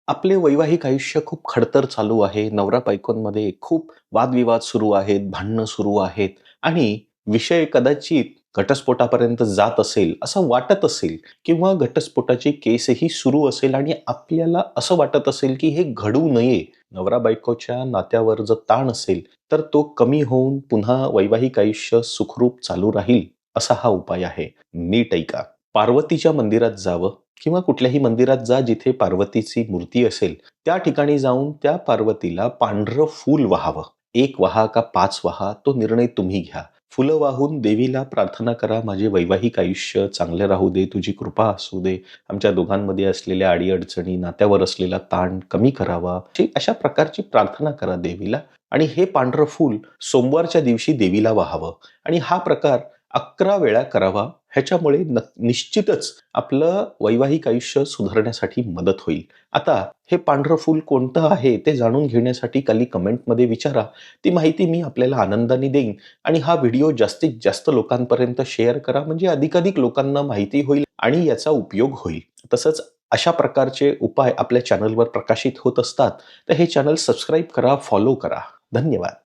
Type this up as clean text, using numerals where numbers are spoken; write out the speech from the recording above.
आपले वैवाहिक आयुष्य खूप खडतर चालू आहे. नवरा-बायकोंमध्ये खूप वादविवाद सुरू आहेत, भांडणं सुरू आहेत आणि विषय कदाचित घटस्फोटापर्यंत जात असेल, असं वाटत असेल किंवा घटस्फोटाची केसही सुरू असेल आणि आपल्याला असं वाटत असेल, की हे घडू नये. नवरा-बायकोच्या नात्यावर जर ताण असेल, तर तो कमी होऊन पुन्हा वैवाहिक आयुष्य सुखरूप चालू राहील, असा हा उपाय आहे. नीट ऐका. पार्वतीच्या मंदिरात जावं किंवा कुठल्याही मंदिरात जा जिथे पार्वतीची मूर्ती असेल, त्या ठिकाणी जाऊन त्या पार्वतीला पांढरं फूल वाहावं. 1 वाहा का 5 वाहा तो निर्णय तुम्ही घ्या. फुलं वाहून देवीला प्रार्थना करा, माझे वैवाहिक आयुष्य चांगले राहू दे, तुझी कृपा असू दे, आमच्या दोघांमध्ये असलेल्या अडी-अडचणी, नात्यावर असलेला ताण कमी करावा. अशा प्रकारची प्रार्थना करा देवीला आणि हे पांढरं फूल सोमवारच्या दिवशी देवीला वाहावं आणि हा प्रकार 11 वेळा करावा. ह्याच्यामुळे निश्चितच आपलं वैवाहिक आयुष्य सुधारण्यासाठी मदत होईल. आता हे पांढरं फूल कोणतं आहे ते जाणून घेण्यासाठी खाली कमेंटमध्ये विचारा. ती माहिती मी आपल्याला आनंदाने देईन आणि हा व्हिडिओ जास्तीत जास्त लोकांपर्यंत शेअर करा म्हणजे अधिकाधिक लोकांना माहिती होईल आणि याचा उपयोग होईल. तसंच अशा प्रकारचे उपाय आपल्या चॅनलवर प्रकाशित होत असतात. तर हे चॅनल सबस्क्राईब करा, फॉलो करा. धन्यवाद.